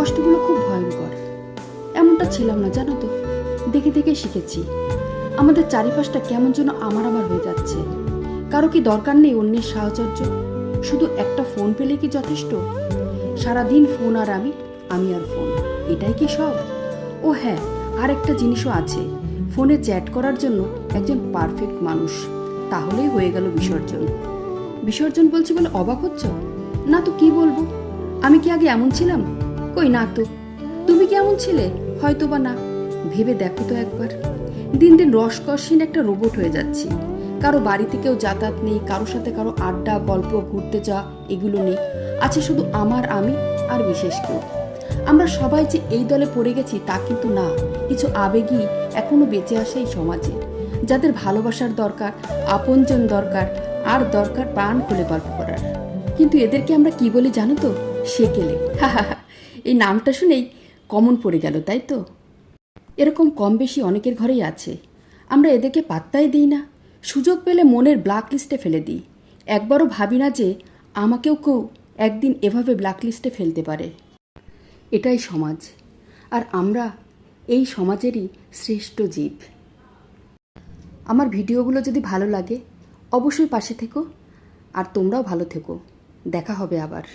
কষ্টগুলো খুব ভয়ঙ্কর। এমনটা ছিলাম না, জানো তো। দেখে দেখে শিখেছি। আমাদের চারিপাশটা কেমন যেন আমার হয়ে যাচ্ছে। কারো কি দরকার নেই অন্যের সাহচর্য? শুধু একটা ফোন পেলে কি যথেষ্ট? সারাদিন ফোন আর আমি আর ফোন, এটাই কি সব? ও হ্যাঁ, আর একটা জিনিসও আছে। ফোনে চ্যাট করার জন্য একজন পারফেক্ট মানুষ, তাহলেই হয়ে গেল বিসর্জন। বিসর্জন বলছি বলে অবাক হচ্ছ? না তো কি বলবো। আমি কি আগে এমন ছিলাম? কই না তো। তুমি কি এমন ছিলে? হয়তো বা না। ভেবে দেখো তো একবার। দিন দিন রসকসহীন একটা রোবট হয়ে যাচ্ছি। কারো বাড়িতে কেউ যাতায়াত নেই, কারোর সাথে কারো আড্ডা, গল্প, ঘুরতে যাওয়া এগুলো নেই। আছে শুধু আমি আর বিশেষ কেউ। আমরা সবাই যে এই দলে পড়ে গেছি তা কিন্তু না। কিছু আবেগী এখনো বেঁচে আসে এই সমাজে, যাদের ভালোবাসার দরকার, আপনজন দরকার, আর দরকার প্রাণ খুলে গল্প করার। কিন্তু এদেরকে আমরা কি বলি জানো তো? সেকেলে। এই নামটা শুনেই কমন পড়ে গেল, তাই তো? এরকম কম বেশি অনেকের ঘরেই আছে। আমরা এদেরকে পাত্তাই দিই না। সুযোগ পেলে মনের ব্ল্যাক লিস্টে ফেলে দিই। একবারও ভাবি না যে আমাকেও কেউ একদিন এভাবে ব্ল্যাক লিস্টে ফেলতে পারে। এটাই সমাজ, আর আমরা এই সমাজেরই শ্রেষ্ঠ জীব। আমার ভিডিওগুলো যদি ভালো লাগে অবশ্যই পাশে থেকো, আর তোমরাও ভালো থেকো। দেখা হবে আবার।